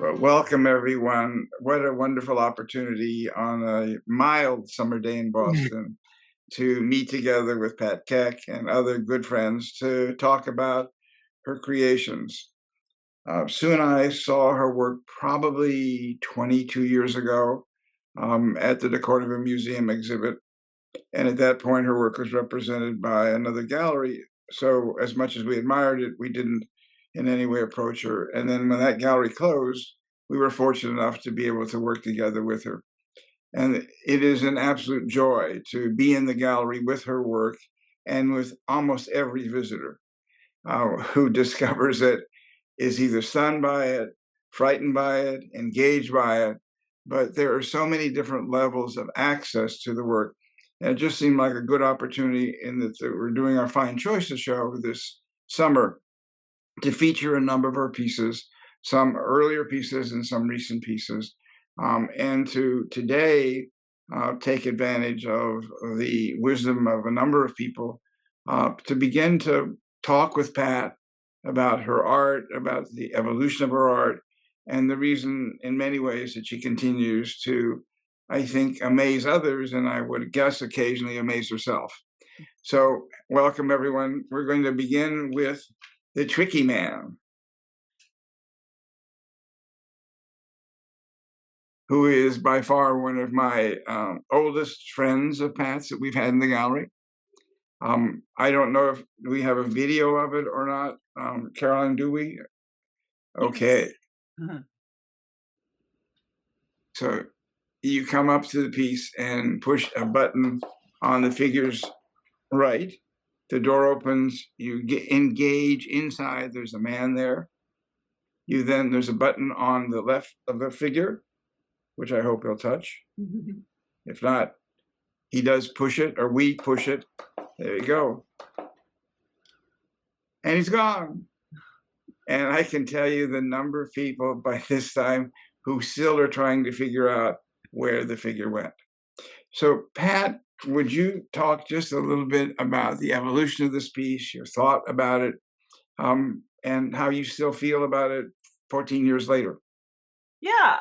Well, welcome everyone. What a wonderful opportunity on a mild summer day in Boston to meet together with Pat Keck and other good friends to talk about her creations. Sue and I saw her work probably 22 years ago at the Decorative Museum exhibit. And at that point, her work was represented by another gallery. So as much as we admired it, we didn't in any way approach her. And then when that gallery closed, we were fortunate enough to be able to work together with her. And it is an absolute joy to be in the gallery with her work and with almost every visitor who discovers it, is either stunned by it, frightened by it, engaged by it. But there are so many different levels of access to the work. And it just seemed like a good opportunity in that we're doing our Fine Choices show this summer to feature a number of her pieces, some earlier pieces and some recent pieces, and to today take advantage of the wisdom of a number of people to begin to talk with Pat about her art, about the evolution of her art, and the reason in many ways that she continues to, I think, amaze others, and I would guess occasionally amaze herself. So welcome everyone. We're going to begin with the Tricky Man, who is by far one of my oldest friends of Pat's that we've had in the gallery. I don't know if we have a video of it or not. Caroline, do we? Okay. So you come up to the piece and push a button on the figure's right. The door opens, you engage inside, there's a man there. There's a button on the left of the figure, which I hope he'll touch. If not, he does push it, or we push it. There you go. And he's gone. And I can tell you the number of people by this time who still are trying to figure out where the figure went. So Pat, would you talk just a little bit about the evolution of this piece, your thought about it, and how you still feel about it 14 years later? Yeah,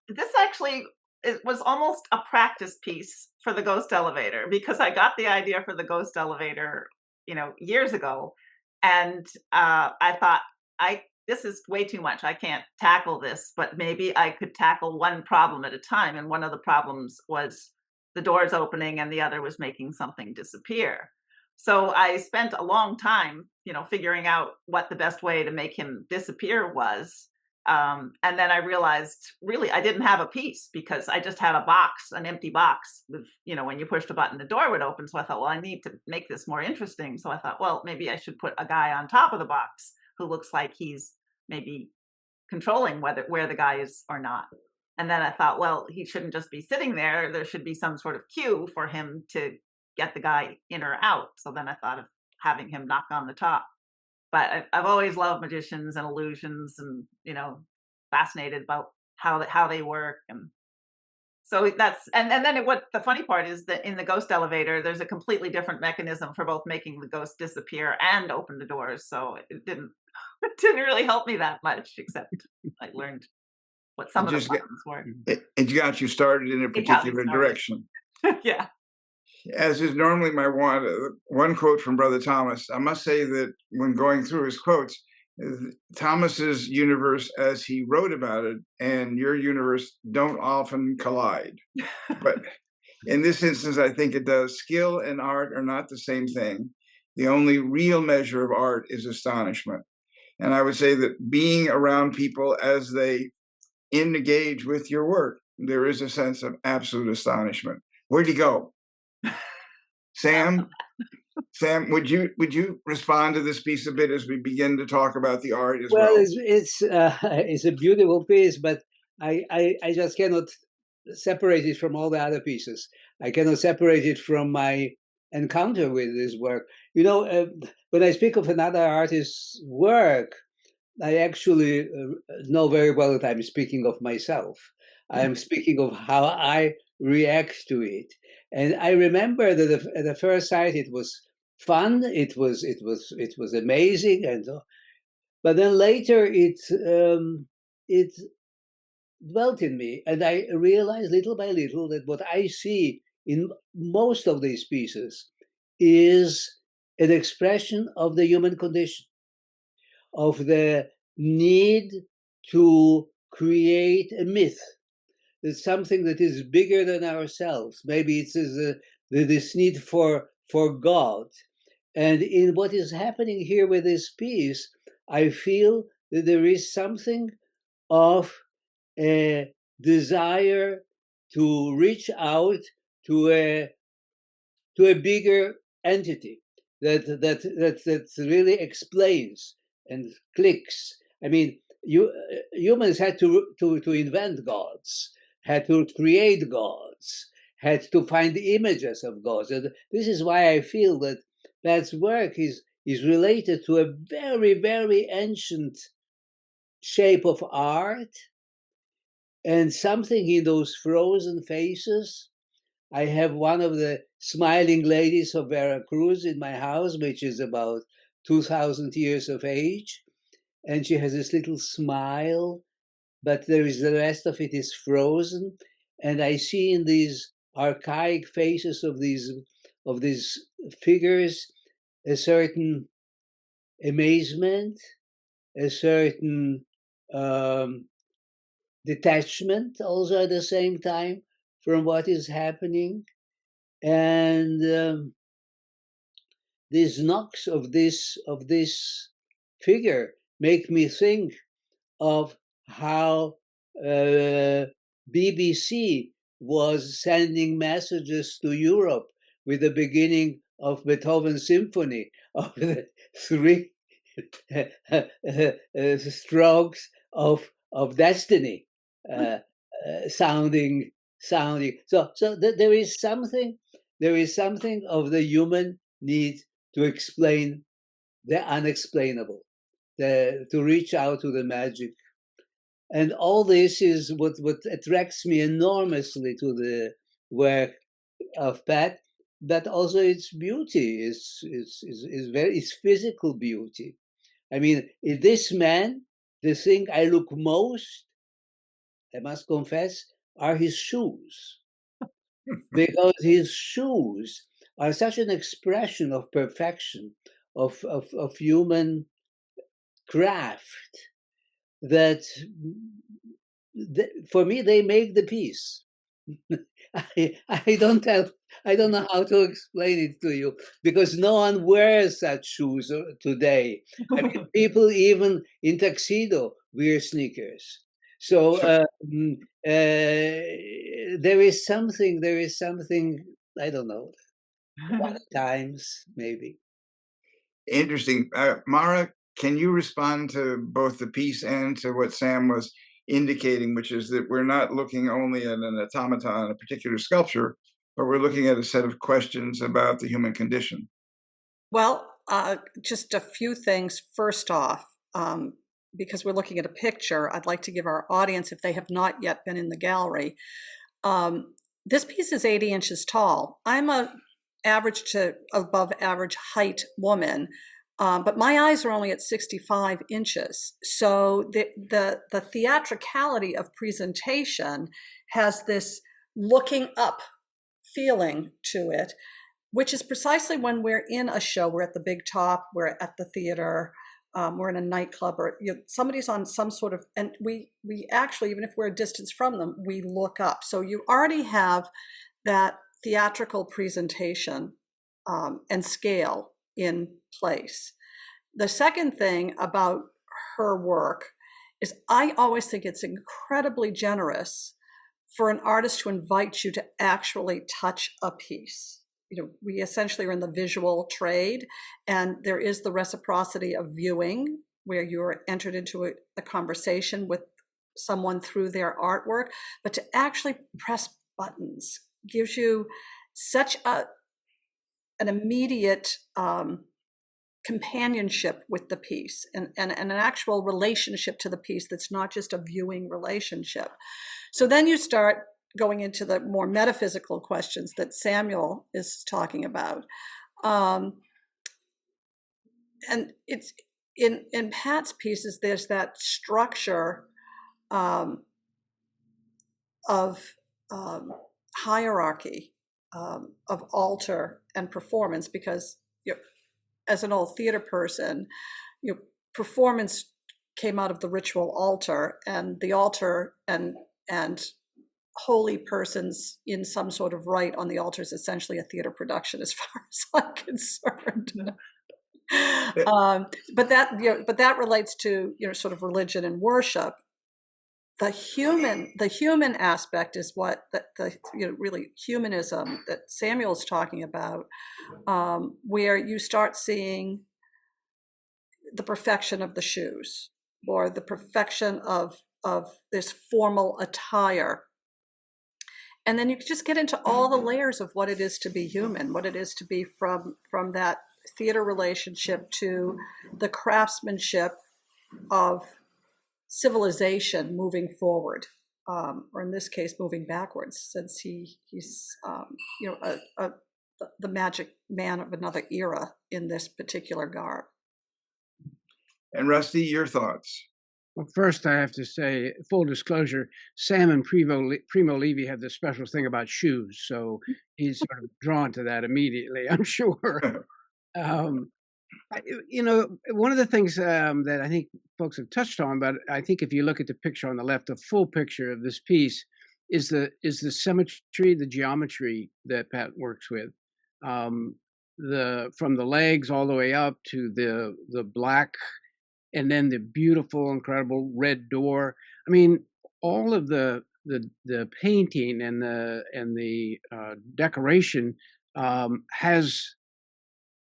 this actually it was almost a practice piece for the ghost elevator because I got the idea for the ghost elevator, years ago, and I thought, this is way too much. I can't tackle this, but maybe I could tackle one problem at a time. And one of the problems was the doors opening, and the other was making something disappear. So I spent a long time, figuring out what the best way to make him disappear was. And then I realized really I didn't have a piece because I just had a box, an empty box with, when you pushed a button, the door would open. So I thought, well, I need to make this more interesting. So I thought, well, maybe I should put a guy on top of the box who looks like he's maybe controlling where the guy is or not. And then I thought, well, he shouldn't just be sitting there. There should be some sort of cue for him to get the guy in or out. So then I thought of having him knock on the top. But I've always loved magicians and illusions, and fascinated about how they work. And so that's and then what the funny part is that in the ghost elevator, there's a completely different mechanism for both making the ghost disappear and open the doors. So it didn't really help me that much, except I learned what some of the buttons were. It got you started in a particular direction. Yeah. As is normally my one quote from Brother Thomas, I must say that when going through his quotes, Thomas's universe as he wrote about it and your universe don't often collide. But in this instance, I think it does. Skill and art are not the same thing. The only real measure of art is astonishment. And I would say that being around people as they engage with your work, there is a sense of absolute astonishment. Where'd you go? Sam, would you respond to this piece a bit as we begin to talk about the art as well? Well, it's a beautiful piece, but I just cannot separate it from all the other pieces. I cannot separate it from my encounter with this work. When I speak of another artist's work, I actually know very well that I'm speaking of myself. I am speaking of how I react to it. And I remember that at the first sight it was fun, it was amazing, but then later it dwelt in me, and I realized little by little that what I see in most of these pieces is an expression of the human condition, of the need to create a myth. It's something that is bigger than ourselves. Maybe it's this need for God. And in what is happening here with this piece, I feel that there is something of a desire to reach out to a bigger entity that really explains and clicks. I mean, humans had to invent gods, had to create gods, had to find images of gods. And this is why I feel that Pat's work is related to a very, very ancient shape of art, and something in those frozen faces. I have one of the smiling ladies of Veracruz in my house, which is about 2,000 years of age, and she has this little smile, but there is the rest of it is frozen. And I see in these archaic faces of these figures a certain amazement, a certain detachment also at the same time from what is happening. And these knocks of this figure make me think of how BBC was sending messages to Europe with the beginning of Beethoven's symphony of the three strokes of destiny, sounding. So there is something of the human need to explain the unexplainable, to reach out to the magic. And all this is what attracts me enormously to the work of Pat, but also its beauty is physical beauty. I mean, in this man, the thing I look most, I must confess, are his shoes. Because his shoes are such an expression of perfection, of human craft, that for me they make the piece. I don't know how to explain it to you, because no one wears such shoes today. I mean, people even in tuxedo wear sneakers. So there is something. I don't know. One times maybe. Interesting. Mara, can you respond to both the piece and to what Sam was indicating, which is that we're not looking only at an automaton, a particular sculpture, but we're looking at a set of questions about the human condition? Well, just a few things. First off, because we're looking at a picture, I'd like to give our audience, if they have not yet been in the gallery, this piece is 80 inches tall. I'm a average to above average height woman, but my eyes are only at 65 inches. So the theatricality of presentation has this looking up feeling to it, which is precisely when we're in a show, we're at the big top, we're at the theater, we're in a nightclub, or somebody's on some sort of, and we actually, even if we're a distance from them, we look up. So you already have that theatrical presentation and scale in place. The second thing about her work is I always think it's incredibly generous for an artist to invite you to actually touch a piece. We essentially are in the visual trade, and there is the reciprocity of viewing, where you're entered into a conversation with someone through their artwork, but to actually press buttons gives you such an immediate companionship with the piece, and an actual relationship to the piece that's not just a viewing relationship. So then you start going into the more metaphysical questions that Samuel is talking about. And it's in Pat's pieces, there's that structure of hierarchy of altar and performance, because as an old theater person, performance came out of the ritual altar, and the altar and holy persons in some sort of rite on the altar is essentially a theater production, as far as I'm concerned. But that relates to sort of religion and worship. The human aspect is what the really humanism that Samuel's talking about, where you start seeing the perfection of the shoes, or the perfection of this formal attire. And then you just get into all the layers of what it is to be human, what it is to be from that theater relationship to the craftsmanship of civilization moving forward, or in this case, moving backwards, since he's the magic man of another era in this particular garb. And Rusty, your thoughts? Well, first I have to say, full disclosure, Sam and Primo Levi have this special thing about shoes, so he's sort of drawn to that immediately, I'm sure. One of the things that I think folks have touched on, but I think if you look at the picture on the left, the full picture of this piece is the symmetry, the geometry that Pat works with. From the legs all the way up to the black, and then the beautiful, incredible red door. I mean, all of the painting and the decoration has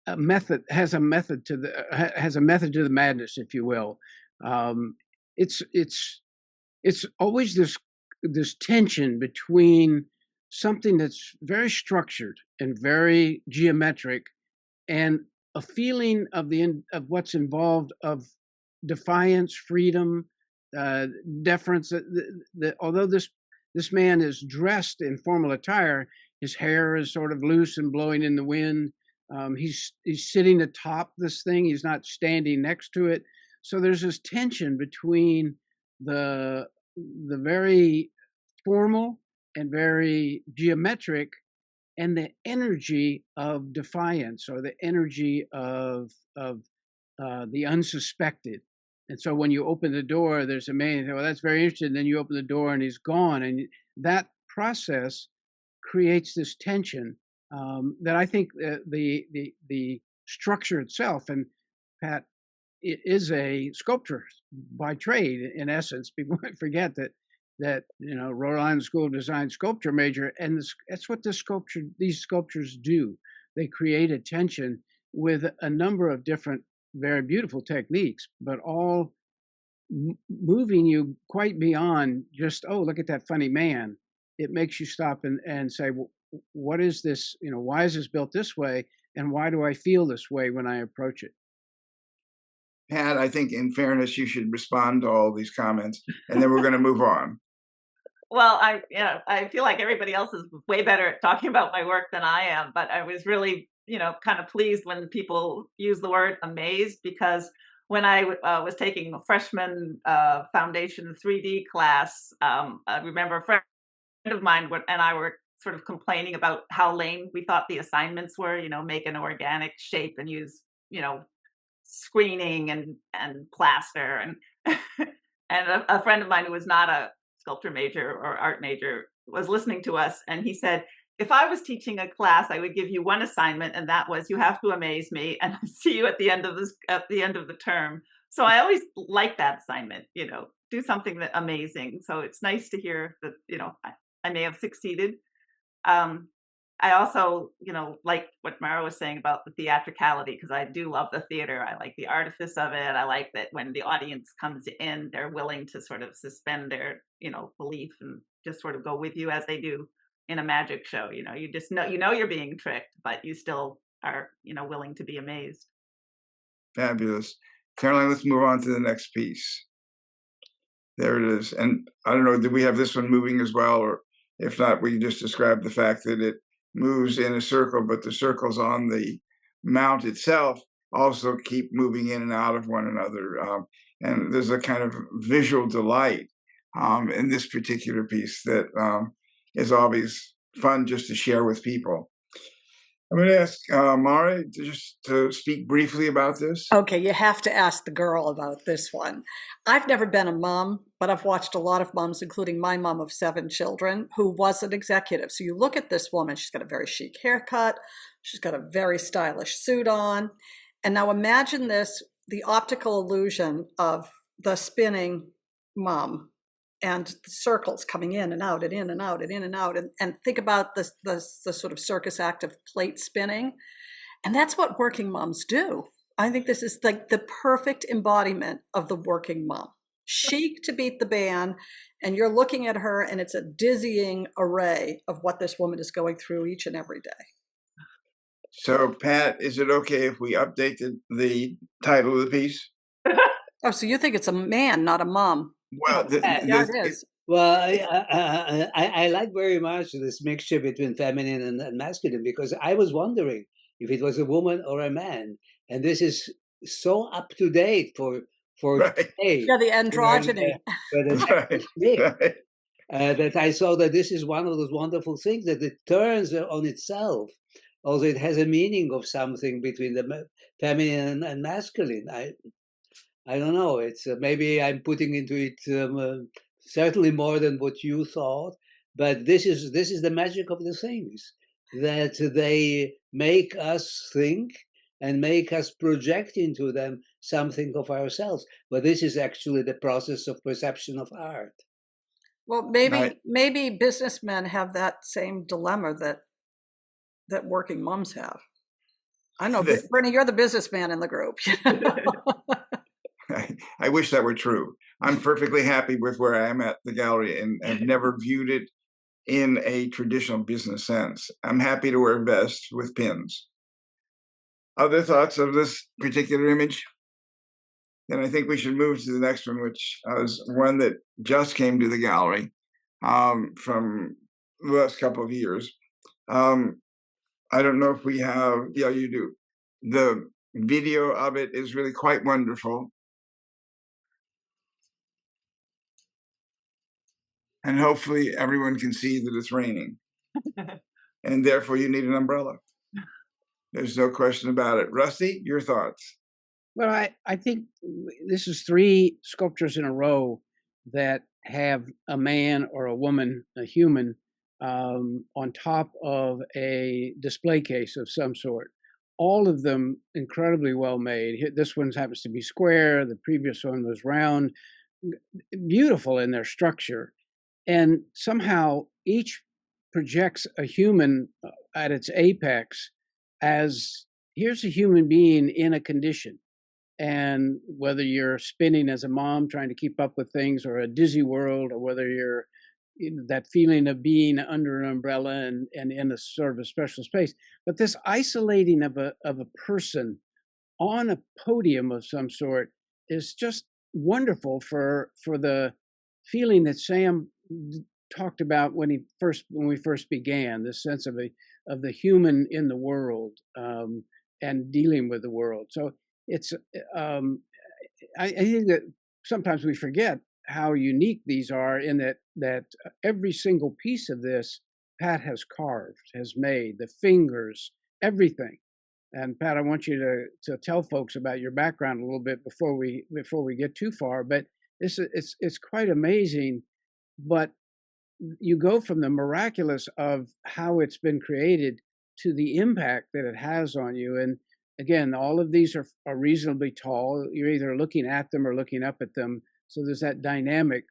a method to the madness, if you will. It's always this tension between something that's very structured and very geometric, and a feeling of what's involved of defiance, freedom, deference. Although this man is dressed in formal attire, his hair is sort of loose and blowing in the wind. He's sitting atop this thing. He's not standing next to it. So there's this tension between the very formal and very geometric and the energy of defiance, or the energy of the unsuspected. And so when you open the door, there's a man, well, that's very interesting. And then you open the door and he's gone. And that process creates this tension that I think the structure itself, and Pat is a sculptor by trade, in essence. People might forget that Rhode Island School of Design sculpture major, and that's what these sculptures do. They create a tension with a number of different, very beautiful techniques, but all moving you quite beyond just, oh, look at that funny man. It makes you stop and say, well, what is this? Why is this built this way? And why do I feel this way when I approach it? Pat, I think in fairness, you should respond to all these comments, and then we're going to move on. Well, I feel like everybody else is way better at talking about my work than I am, but I was really, kind of pleased when people use the word amazed, because when I was taking a freshman foundation 3D class, I remember a friend of mine and I were sort of complaining about how lame we thought the assignments were, make an organic shape and use, screening and plaster. And and a friend of mine who was not a sculpture major or art major was listening to us, and he said, if I was teaching a class, I would give you one assignment, and that was, you have to amaze me, and I'll see you at the end of the term. So I always like that assignment, do something that amazing. So it's nice to hear that, I may have succeeded. I also, like what Mara was saying about the theatricality, because I do love the theater. I like the artifice of it. I like that when the audience comes in, they're willing to sort of suspend their, belief and just sort of go with you as they do in a magic show. You just know, you're being tricked, but you still are, willing to be amazed. Fabulous. Caroline, let's move on to the next piece. There it is. And I don't know, did we have this one moving as well? Or if not, we can just describe the fact that it moves in a circle, but the circles on the mount itself also keep moving in and out of one another. And there's a kind of visual delight in this particular piece that is always fun just to share with people. I'm going to ask Mara just to speak briefly about this. Okay, you have to ask the girl about this one. I've never been a mom, but I've watched a lot of moms, including my mom of 7 children, who was an executive. So you look at this woman, she's got a very chic haircut, she's got a very stylish suit on. And now imagine this, the optical illusion of the spinning mom and the circles coming in and out and in and out and in and out. And think about the sort of circus act of plate spinning. And that's what working moms do. I think this is like the perfect embodiment of the working mom. Chic to beat the band, and you're looking at her, and it's a dizzying array of what this woman is going through each and every day. So, Pat, is it okay if we updated the title of the piece? Oh, so you think it's a man, not a mom? Well, Yeah, it is. Well, I like very much this mixture between feminine and masculine, because I was wondering if it was a woman or a man, and this is so up to date for right. today. Yeah, the androgyny. Right. That I saw that this is one of those wonderful things that it turns on itself. Also, it has a meaning of something between the feminine and masculine. I don't know. It's maybe I'm putting into it certainly more than what you thought, but this is the magic of the things, that they make us think and make us project into them something of ourselves. But this is actually the process of perception of art. Well, maybe businessmen have that same dilemma that working moms have. I know, Bernie, you're the businessman in the group. I wish that were true. I'm perfectly happy with where I am at the gallery, and have never viewed it in a traditional business sense. I'm happy to wear vests with pins. Other thoughts of this particular image? Then I think we should move to the next one, which is one that just came to the gallery from the last couple of years. I don't know if we have, yeah, you do. The video of it is really quite wonderful. And hopefully everyone can see that it's raining. And therefore you need an umbrella. There's no question about it. Rusty, your thoughts? Well, I think this is 3 sculptures in a row that have a man or a woman, a human, on top of a display case of some sort. All of them incredibly well made. This one happens to be square. The previous one was round. Beautiful in their structure. And somehow each projects a human at its apex as here's a human being in a condition. And whether you're spinning as a mom trying to keep up with things, or a dizzy world, or whether you're that feeling of being under an umbrella and in a sort of a special space, but this isolating of a person on a podium of some sort is just wonderful for the feeling that Sam talked about when we first began, this sense of the human in the world and dealing with the world. So it's I think that sometimes we forget how unique these are, in that every single piece of this Pat has carved, has made, the fingers, everything. And Pat, I want you to tell folks about your background a little bit before we get too far. But it's quite amazing. But you go from the miraculous of how it's been created to the impact that it has on you. And again, all of these are reasonably tall. You're either looking at them or looking up at them. So there's that dynamic.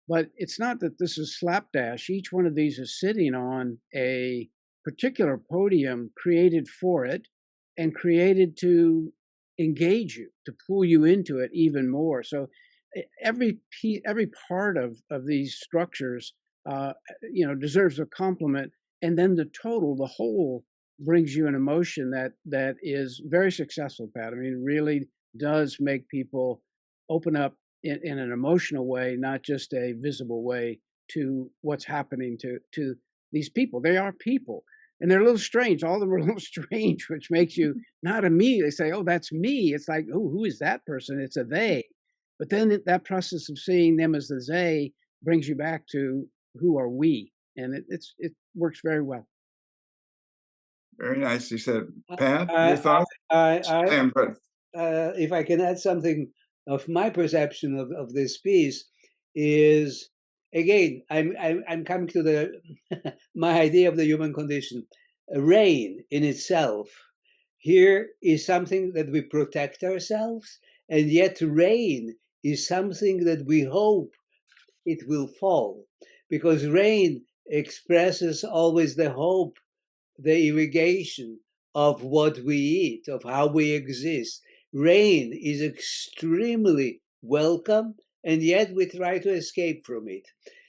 But it's not that this is slapdash. Each one of these is sitting on a particular podium created for it, and created to engage you, to pull you into it even more. So every part of these structures, deserves a compliment. And then the total, the whole, brings you an emotion that is very successful, Pat. I mean, really does make people open up in an emotional way, not just a visible way, to what's happening to these people. They are people. And they're a little strange. All of them are a little strange, which makes you not immediately say, oh, that's me. It's like, oh, who is that person? It's a they. But then that process of seeing them as the they brings you back to who are we, and it works very well. Very nicely said. I, Pat, your I, thoughts? I, Sam, but if I can add something of my perception of this piece, is again I'm coming to the my idea of the human condition. Rain in itself here is something that we protect ourselves, and yet rain is something that we hope it will fall, because rain expresses always the hope, the irrigation of what we eat, of how we exist. Rain is extremely welcome, and yet we try to escape from it.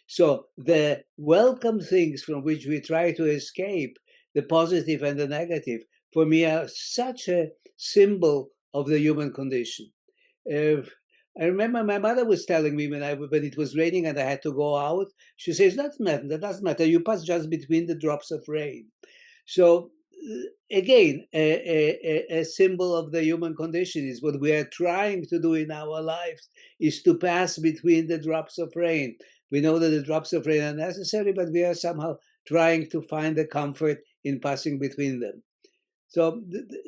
So the welcome things from which we try to escape, the positive and the negative, for me are such a symbol of the human condition. I remember my mother was telling me when it was raining and I had to go out, she says, that doesn't matter. You pass just between the drops of rain. So again, a symbol of the human condition is what we are trying to do in our lives, is to pass between the drops of rain. We know that the drops of rain are necessary, but we are somehow trying to find the comfort in passing between them. So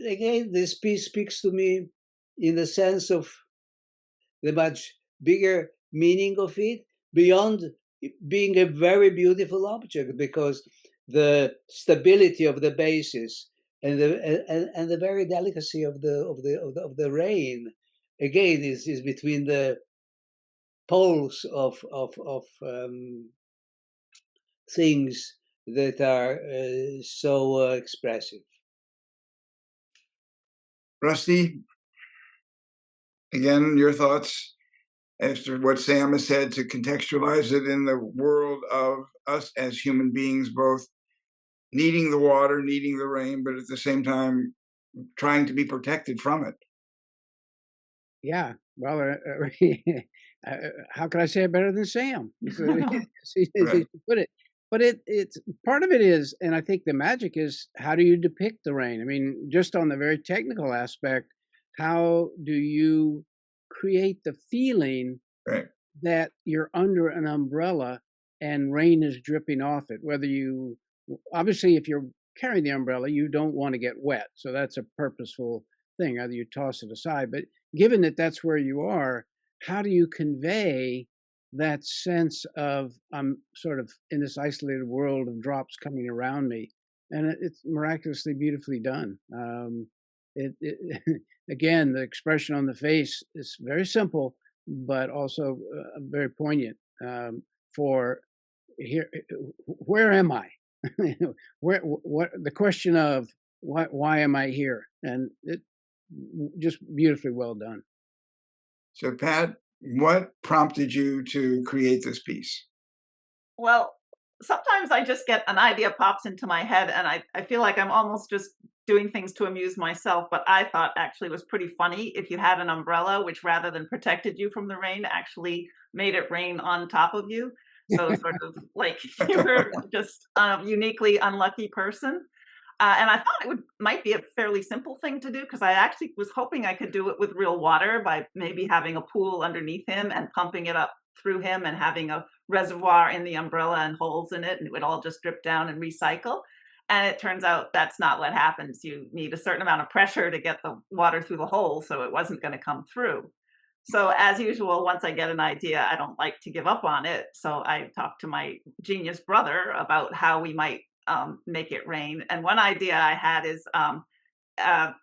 again, this piece speaks to me in the sense of the much bigger meaning of it, beyond being a very beautiful object, because the stability of the basis and the very delicacy of the rain, again, is between the poles of things that are so expressive. Rusty, again, your thoughts as to what Sam has said, to contextualize it in the world of us as human beings, both needing the water, needing the rain, but at the same time trying to be protected from it. Yeah, well, how can I say it better than Sam? Right. Put it, but it's part of it is, and I think the magic is, how do you depict the rain? I mean, just on the very technical aspect, how do you create the feeling Right. that you're under an umbrella and rain is dripping off it? Whether you, obviously, if you're carrying the umbrella, you don't want to get wet, so that's a purposeful thing. Either you toss it aside, but given that that's where you are, how do you convey that sense of I'm sort of in this isolated world of drops coming around me? And it's miraculously beautifully done. Again, the expression on the face is very simple, but also very poignant. For here, where am I? What the question of why am I here? And it just beautifully well done. So, Pat, what prompted you to create this piece? Well, sometimes I just get an idea pops into my head and I feel like I'm almost just doing things to amuse myself, but I thought actually was pretty funny if you had an umbrella, which rather than protected you from the rain, actually made it rain on top of you. So sort of like you were just a uniquely unlucky person. And I thought might be a fairly simple thing to do, because I actually was hoping I could do it with real water by maybe having a pool underneath him and pumping it up through him and having a reservoir in the umbrella and holes in it, and it would all just drip down and recycle. And it turns out that's not what happens. You need a certain amount of pressure to get the water through the hole, so it wasn't going to come through. So as usual, once I get an idea, I don't like to give up on it. So I talked to my genius brother about how we might make it rain. And one idea I had is uh, I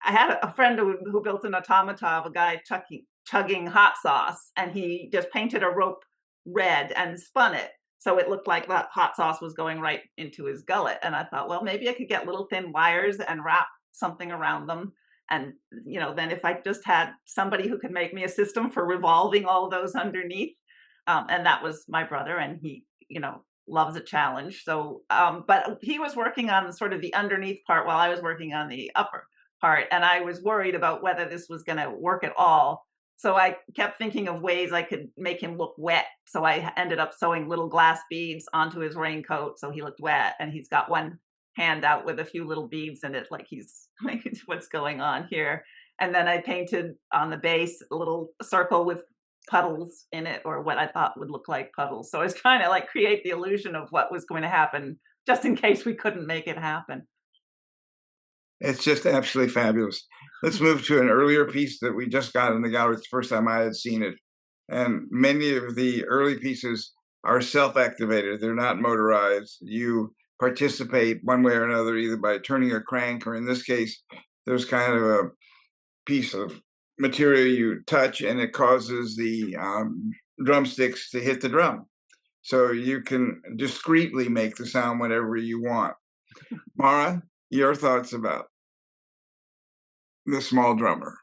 had a friend who built an automata of a guy chugging hot sauce, and he just painted a rope red and spun it. So it looked like that hot sauce was going right into his gullet. And I thought, well, maybe I could get little thin wires and wrap something around them. And, then if I just had somebody who could make me a system for revolving all those underneath, and that was my brother, and he, loves a challenge. So, but he was working on sort of the underneath part while I was working on the upper part. And I was worried about whether this was going to work at all. So I kept thinking of ways I could make him look wet. So I ended up sewing little glass beads onto his raincoat so he looked wet. And he's got one hand out with a few little beads in it, like he's like, what's going on here? And then I painted on the base a little circle with puddles in it, or what I thought would look like puddles. So I was trying to like create the illusion of what was going to happen just in case we couldn't make it happen. It's just absolutely fabulous. Let's move to an earlier piece that we just got in the gallery. It's the first time I had seen it. And many of the early pieces are self-activated. They're not motorized. You participate one way or another, either by turning a crank, or in this case, there's kind of a piece of material you touch and it causes the drumsticks to hit the drum. So you can discreetly make the sound whenever you want. Mara, your thoughts about the small drummer?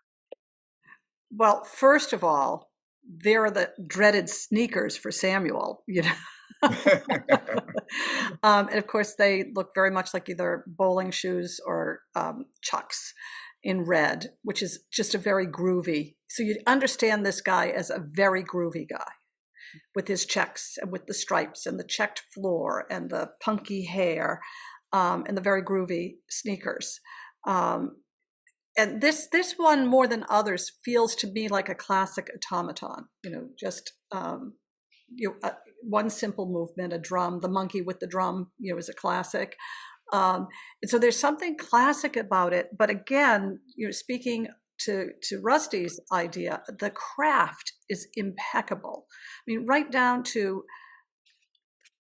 Well, first of all, there are the dreaded sneakers for Samuel, you know. And of course, they look very much like either bowling shoes or Chucks in red, which is just a very groovy. So you understand this guy as a very groovy guy with his checks and with the stripes and the checked floor and the punky hair and the very groovy sneakers. And this one, more than others, feels to me like a classic automaton, you know, just one simple movement, a drum. The monkey with the drum, you know, is a classic. And so there's something classic about it. But again, you know, speaking to Rusty's idea, the craft is impeccable. I mean, right down to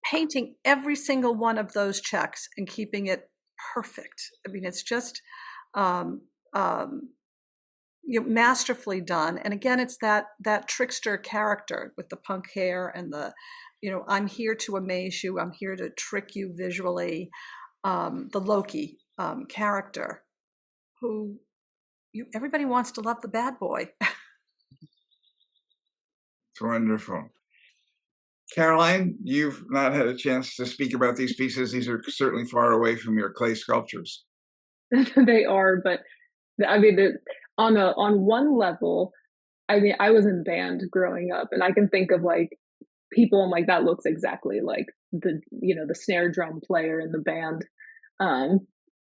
painting every single one of those checks and keeping it perfect. I mean, it's just you know, masterfully done. And again, it's that trickster character with the punk hair and the, you know, I'm here to amaze you, I'm here to trick you visually. The Loki character, who everybody wants to love the bad boy. It's wonderful. Caroline, you've not had a chance to speak about these pieces. These are certainly far away from your clay sculptures. They are, but I mean, on one level, I mean, I was in band growing up, and I can think of like people, and like that looks exactly like the, you know, the snare drum player in the band,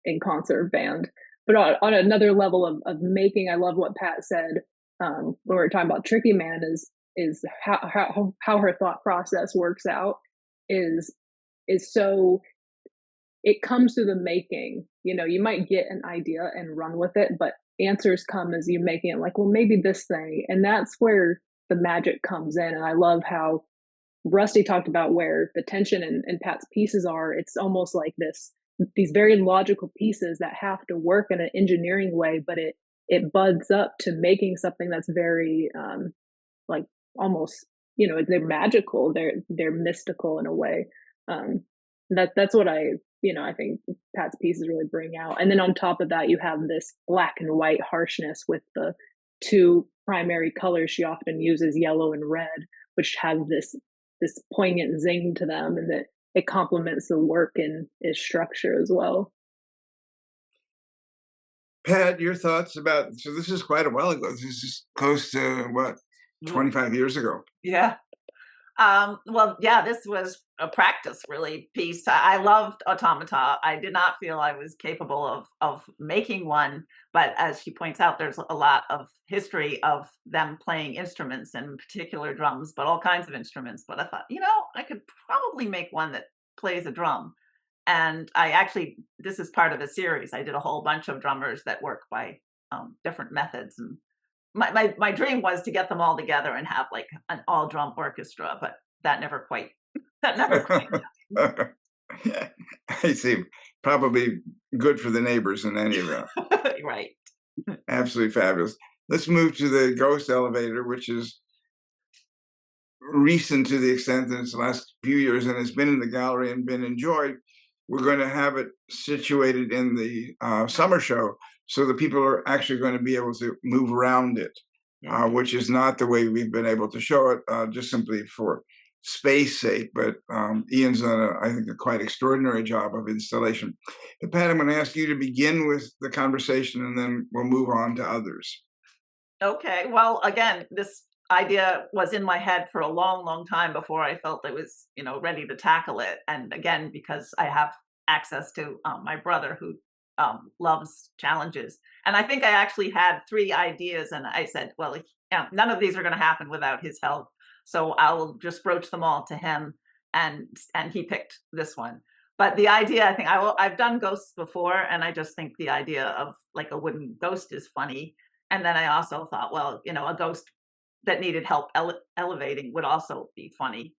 in concert band. But on another level of making, I love what Pat said when we were talking about Tricky Man, is how her thought process works out is so, it comes through the making. You know, you might get an idea and run with it, but answers come as you making it, like, well, maybe this thing. And that's where the magic comes in. And I love how Rusty talked about where the tension in Pat's pieces are. It's almost like these very logical pieces that have to work in an engineering way, but it buds up to making something that's very like almost, you know, they're magical, they're mystical in a way. That's what I think Pat's pieces really bring out. And then on top of that, you have this black and white harshness with the two primary colors she often uses, yellow and red, which have this poignant zing to them, and that it complements the work and its structure as well. Pat, your thoughts about, so this is quite a while ago. This is close to what, 25 years ago? Yeah. Well, yeah, this was a practice really piece. I loved automata. I did not feel I was capable of making one, but as she points out, there's a lot of history of them playing instruments, in particular drums, but all kinds of instruments. But I thought, you know, I could probably make one that plays a drum. And this is part of a series. I did a whole bunch of drummers that work by different methods. And my dream was to get them all together and have like an all drum orchestra, but that never quite happened. I see. Probably good for the neighbors in any event. Right. Absolutely fabulous. Let's move to the ghost elevator, which is recent to the extent that it's the last few years and it's been in the gallery and been enjoyed. We're going to have it situated in the summer show, so that people are actually going to be able to move around it, which is not the way we've been able to show it, just simply for space sake. But Ian's done, I think, a quite extraordinary job of installation. But Pat, I'm going to ask you to begin with the conversation, and then we'll move on to others. Okay. Well, again, this idea was in my head for a long, long time before I felt I was, you know, ready to tackle it. And again, because I have access to my brother who loves challenges. And I think I actually had 3 ideas, and I said, well, none of these are going to happen without his help. So I'll just broach them all to him, and he picked this one. But the idea, I think I've done ghosts before, and I just think the idea of like a wooden ghost is funny. And then I also thought, well, a ghost that needed help elevating would also be funny.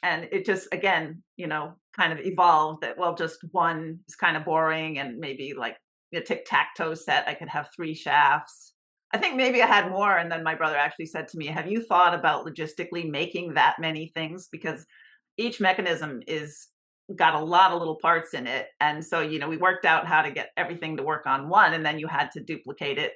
And it just, again, kind of evolved that, well, just one is kind of boring, and maybe like a tic-tac-toe set, I could have 3 shafts. I think maybe I had more. And then my brother actually said to me, have you thought about logistically making that many things? Because each mechanism got a lot of little parts in it. And so, we worked out how to get everything to work on one, and then you had to duplicate it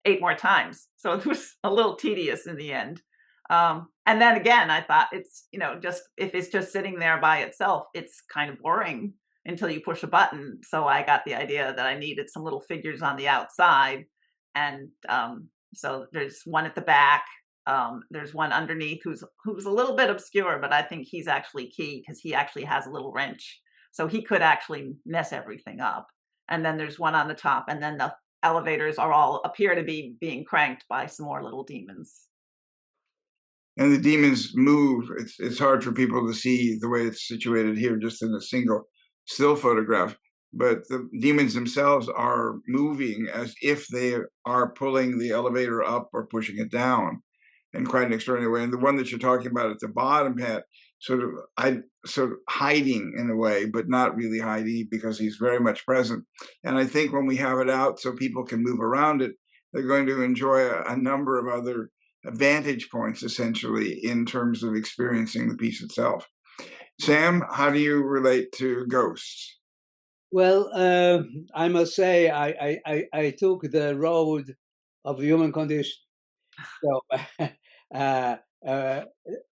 8 more times. So it was a little tedious in the end. And then again, I thought it's, just if it's just sitting there by itself, it's kind of boring until you push a button. So I got the idea that I needed some little figures on the outside. And so there's one at the back. There's one underneath who's a little bit obscure, but I think he's actually key because he actually has a little wrench. So he could actually mess everything up. And then there's one on the top, and then the elevators all appear to be being cranked by some more little demons. And the demons move. It's hard for people to see the way it's situated here, just in a single still photograph. But the demons themselves are moving as if they are pulling the elevator up or pushing it down in quite an extraordinary way. And the one that you're talking about at the bottom, Pat, sort of hiding in a way, but not really hiding because he's very much present. And I think when we have it out so people can move around it, they're going to enjoy a number of other vantage points, essentially, in terms of experiencing the piece itself. Sam, how do you relate to ghosts? Well, I must say I took the road of the human condition. So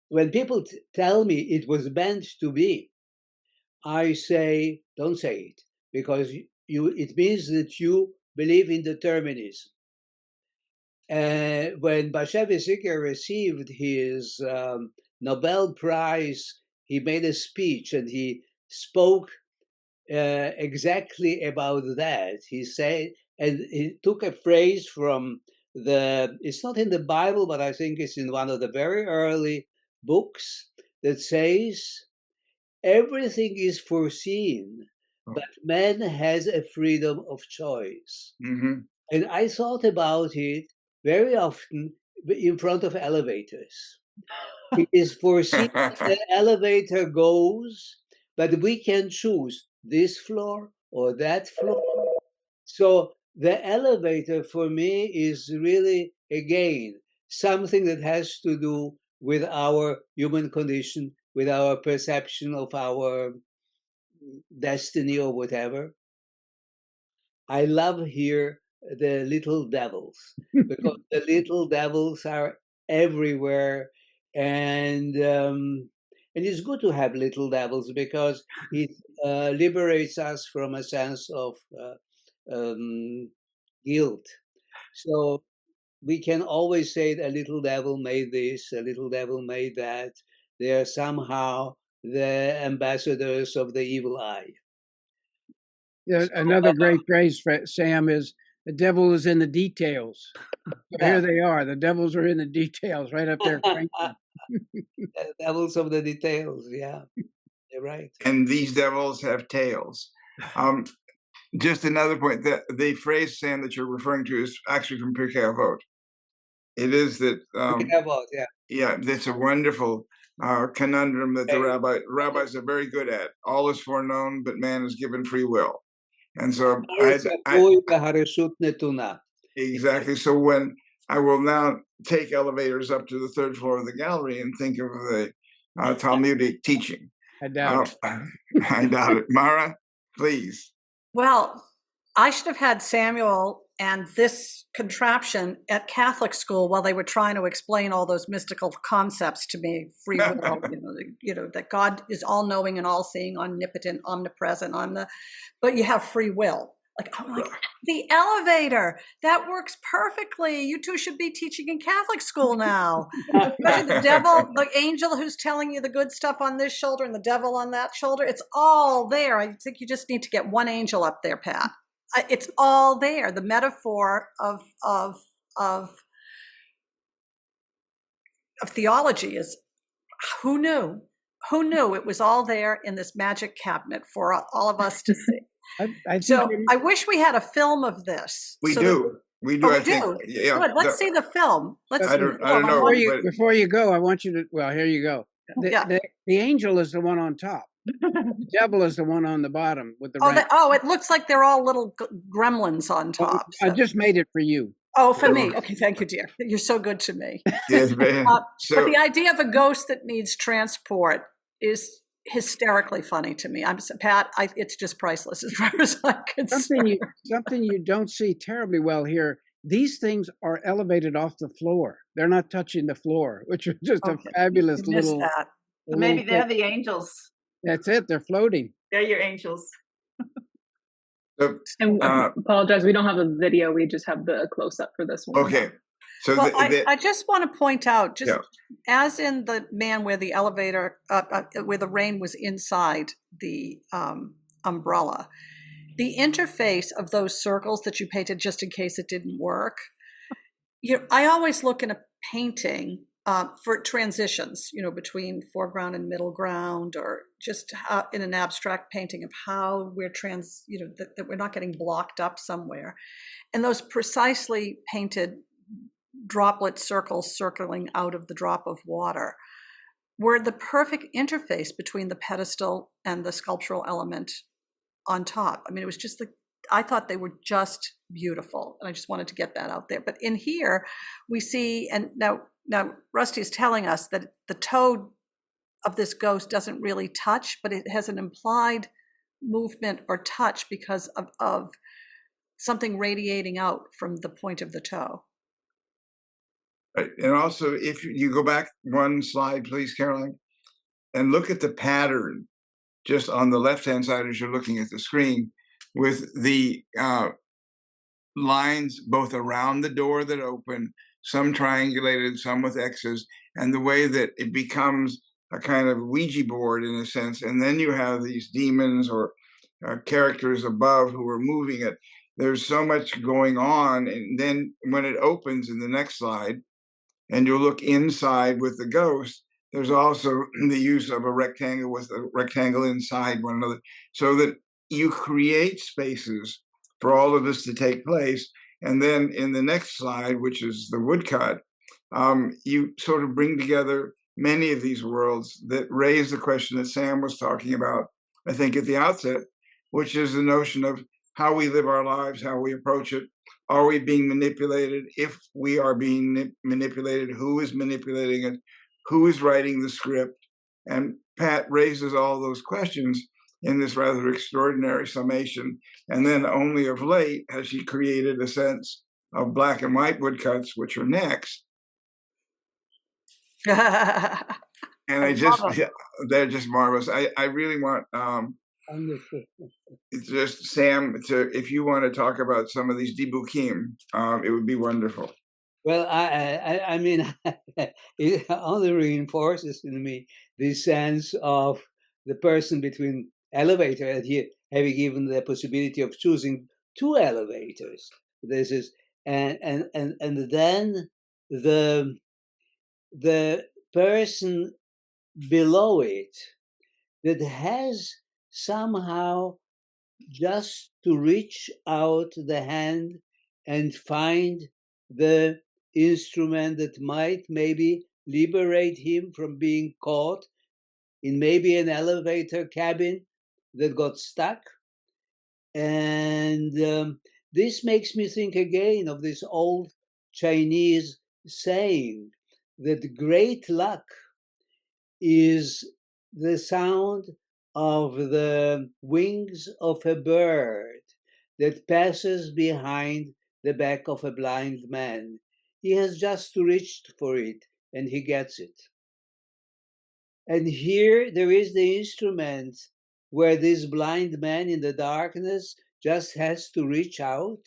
when people tell me it was meant to be, I say, don't say it, because it means that you believe in determinism. When Bashevis Siker received his Nobel Prize, he made a speech and he spoke exactly about that. He said, and he took a phrase from it's not in the Bible, but I think it's in one of the very early books that says, everything is foreseen, but man has a freedom of choice. Mm-hmm. And I thought about it very often in front of elevators. It is foreseen the elevator goes, but we can choose this floor or that floor. So the elevator for me is really, again, something that has to do with our human condition, with our perception of our destiny or whatever. I love here the little devils, because the little devils are everywhere, and it's good to have little devils because it liberates us from a sense of guilt. So we can always say a little devil made this, a little devil made that. They are somehow the ambassadors of the evil eye. Yeah, another great phrase for Sam is, the devil is in the details. So here they are. The devils are in the details, right up there. The devils of the details, yeah. You're right. And these devils have tails. Just another point, the phrase, Sam, that you're referring to is actually from Pirkei Avot. It is that, yeah, that's a wonderful conundrum that the rabbis are very good at. All is foreknown, but man is given free will. And so exactly. So when I will now take elevators up to the 3rd floor of the gallery and think of the Talmudic teaching. I doubt it. I doubt it. Mara, please. Well, I should have had Samuel and this contraption at Catholic school while they were trying to explain all those mystical concepts to me. Free will, that God is all-knowing and all-seeing, omnipotent, omnipresent, but you have free will. Like, oh my God, the elevator, that works perfectly. You two should be teaching in Catholic school now. Especially the devil, the angel who's telling you the good stuff on this shoulder and the devil on that shoulder. It's all there. I think you just need to get one angel up there, Pat. It's all there. The metaphor of theology is, who knew? Who knew it was all there in this magic cabinet for all of us to see? So I wish we had a film of this. We do. We do. Oh, I we think. do. Yeah. Good. Let's see the film. Let's I don't know. Before you go, I want you to. Well, here you go. The angel is the one on top. The devil is the one on the bottom with the. It looks like they're all little gremlins on top. I just made it for you. Oh, for me. Okay, thank you, dear. You're so good to me. Yes, man. But the idea of a ghost that needs transport is hysterically funny to me. Pat. It's just priceless as far as I'm concerned. Something you don't see terribly well here. These things are elevated off the floor. They're not touching the floor, which is just a fabulous little. Maybe they're the angels. That's it. They're floating. They're your angels. And apologize, we don't have a video. We just have the close up for this one. Okay. So I just want to point out, as in the man where the elevator, where the rain was inside the umbrella, the interface of those circles that you painted just in case it didn't work. I always look in a painting for transitions, between foreground and middle ground, or just in an abstract painting of how we're that we're not getting blocked up somewhere. And those precisely painted droplet circles circling out of the drop of water were the perfect interface between the pedestal and the sculptural element on top. I mean, it was just I thought they were just beautiful, and I just wanted to get that out there. But in here, we see, and now Rusty is telling us that the toe of this ghost doesn't really touch, but it has an implied movement or touch because of something radiating out from the point of the toe. Right. And also, if you go back one slide, please, Caroline, and look at the pattern just on the left-hand side as you're looking at the screen, with the lines both around the door that open, some triangulated, some with X's, and the way that it becomes a kind of Ouija board in a sense. And then you have these demons or characters above who are moving it. There's so much going on. And then when it opens in the next slide, and you look inside with the ghost, there's also the use of a rectangle with a rectangle inside one another, so that you create spaces for all of this to take place. And then in the next slide, which is the woodcut, you sort of bring together many of these worlds that raise the question that Sam was talking about, I think, at the outset, which is the notion of how we live our lives, how we approach it. Are we being manipulated? If we are being manipulated, who is manipulating it? Who is writing the script? And Pat raises all those questions in this rather extraordinary summation. And then only of late has she created a sense of black and white woodcuts, which are next. And they're just marvelous. I really want just Sam to, if you want to talk about some of these dibukim, it would be wonderful. Well, I mean, it only reinforces in me this sense of the person between elevator and here having given the possibility of choosing two elevators. This is and then the person below it that has somehow just to reach out the hand and find the instrument that might maybe liberate him from being caught in maybe an elevator cabin that got stuck. And this makes me think again of this old Chinese saying that great luck is the sound of the wings of a bird that passes behind the back of a blind man. He has just reached for it and he gets it. And here there is the instrument where this blind man in the darkness just has to reach out,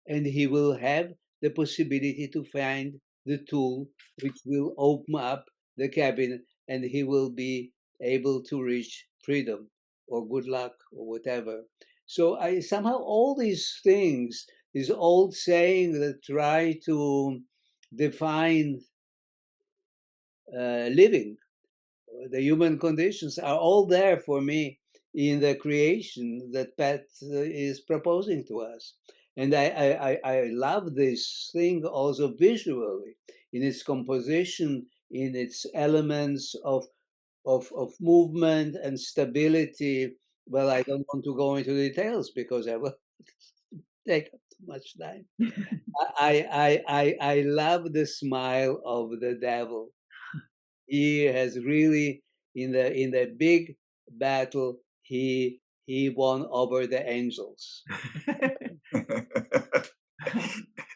and he will have the possibility to find the tool which will open up the cabinet, and he will be able to reach freedom or good luck or whatever. So I somehow all these things, this old saying that try to define living, the human conditions are all there for me in the creation that Pat is proposing to us. And I love this thing also visually, in its composition, in its elements of movement and stability. Well, I don't want to go into details because I will take up too much time. I love the smile of the devil. He has really, in the big battle, he won over the angels.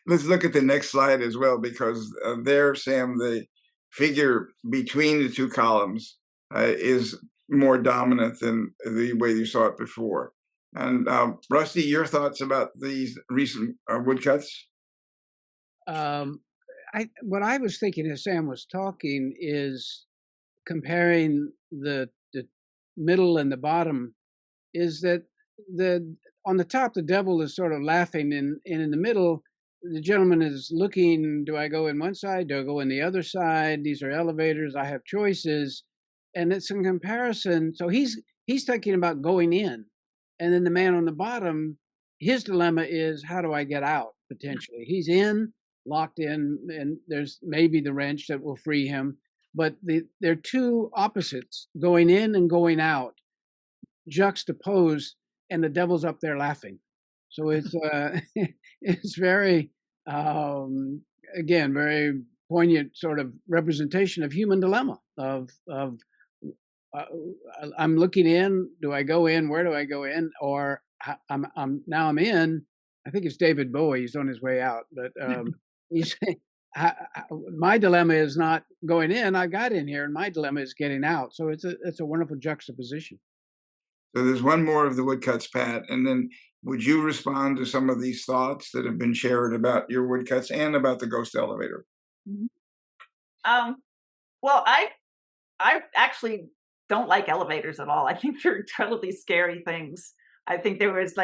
Let's look at the next slide as well, because there, Sam, the figure between the two columns is more dominant than the way you saw it before. And Rusty, your thoughts about these recent woodcuts? What I was thinking as Sam was talking is comparing the middle and the bottom, is that on the top, the devil is sort of laughing, and in the middle, the gentleman is looking, do I go in one side? Do I go in the other side? These are elevators. I have choices. And it's in comparison. So he's thinking about going in. And then the man on the bottom, his dilemma is, how do I get out, potentially? He's in, locked in, and there's maybe the wrench that will free him. But they're two opposites, going in and going out, juxtaposed, and the devil's up there laughing. So it's it's very again, very poignant sort of representation of human dilemma of I'm looking in, do I go in, where do I go in, or I'm in. I think it's David Bowie, he's on his way out, but he's my dilemma is not going in, I got in here, and my dilemma is getting out. So it's a wonderful juxtaposition. So there's one more of the woodcuts, Pat, and then would you respond to some of these thoughts that have been shared about your woodcuts and about the ghost elevator? Well, I actually don't like elevators at all. I think they're incredibly scary things. I think there was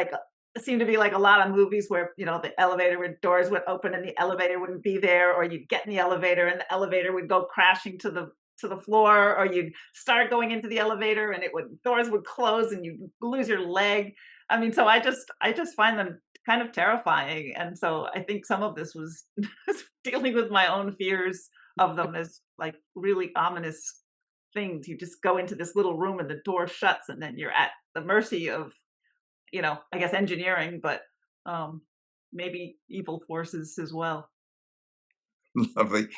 seemed to be like a lot of movies where, the elevator doors would open and the elevator wouldn't be there, or you'd get in the elevator and the elevator would go crashing to the floor, or you'd start going into the elevator and doors would close and you'd lose your leg. I mean, so I just find them kind of terrifying. And so I think some of this was dealing with my own fears of them as like really ominous things. You just go into this little room and the door shuts, and then you're at the mercy of, I guess engineering, but maybe evil forces as well. Lovely.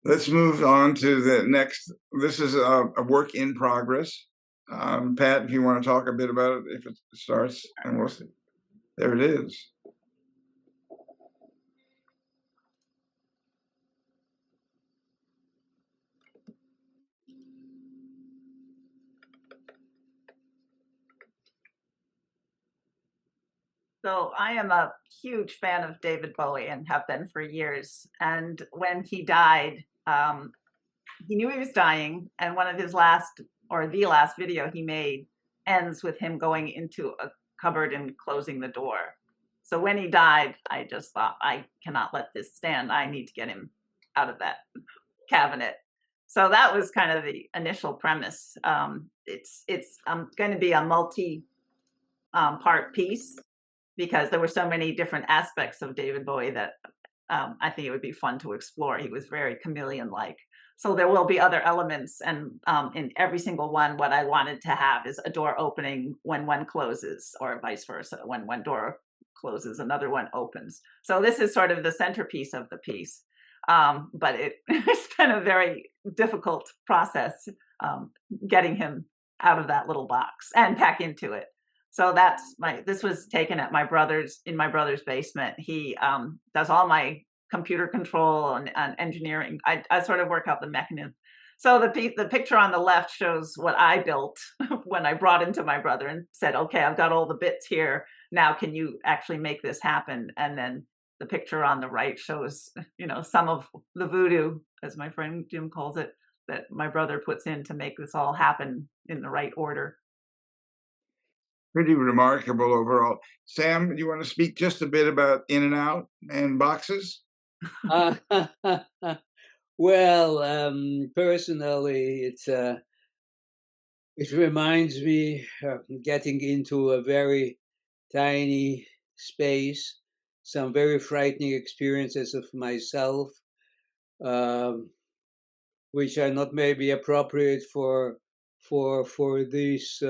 Let's move on to the next. This is a work in progress. Pat, if you want to talk a bit about it, if it starts, and we'll see. There it is. So I am a huge fan of David Bowie and have been for years. And when he died, he knew he was dying. And one of his last, or the last video he made ends with him going into a cupboard and closing the door. So when he died, I just thought, I cannot let this stand. I need to get him out of that cabinet. So that was kind of the initial premise. It's going to be a multi-part piece, because there were so many different aspects of David Bowie that I think it would be fun to explore. He was very chameleon-like. So there will be other elements, and in every single one, what I wanted to have is a door opening when one closes, or vice versa. When one door closes, another one opens. So this is sort of the centerpiece of the piece. But it's been a very difficult process getting him out of that little box and back into it. So this was taken at my brother's basement. He does all my computer control and engineering. I sort of work out the mechanism. So the picture on the left shows what I built when I brought into my brother and said, okay, I've got all the bits here. Now, can you actually make this happen? And then the picture on the right shows, some of the voodoo, as my friend Jim calls it, that my brother puts in to make this all happen in the right order. Pretty remarkable overall. Sam, do you want to speak just a bit about In and Out and boxes? Well, personally, it reminds me of getting into a very tiny space, some very frightening experiences of myself, which are not maybe appropriate for this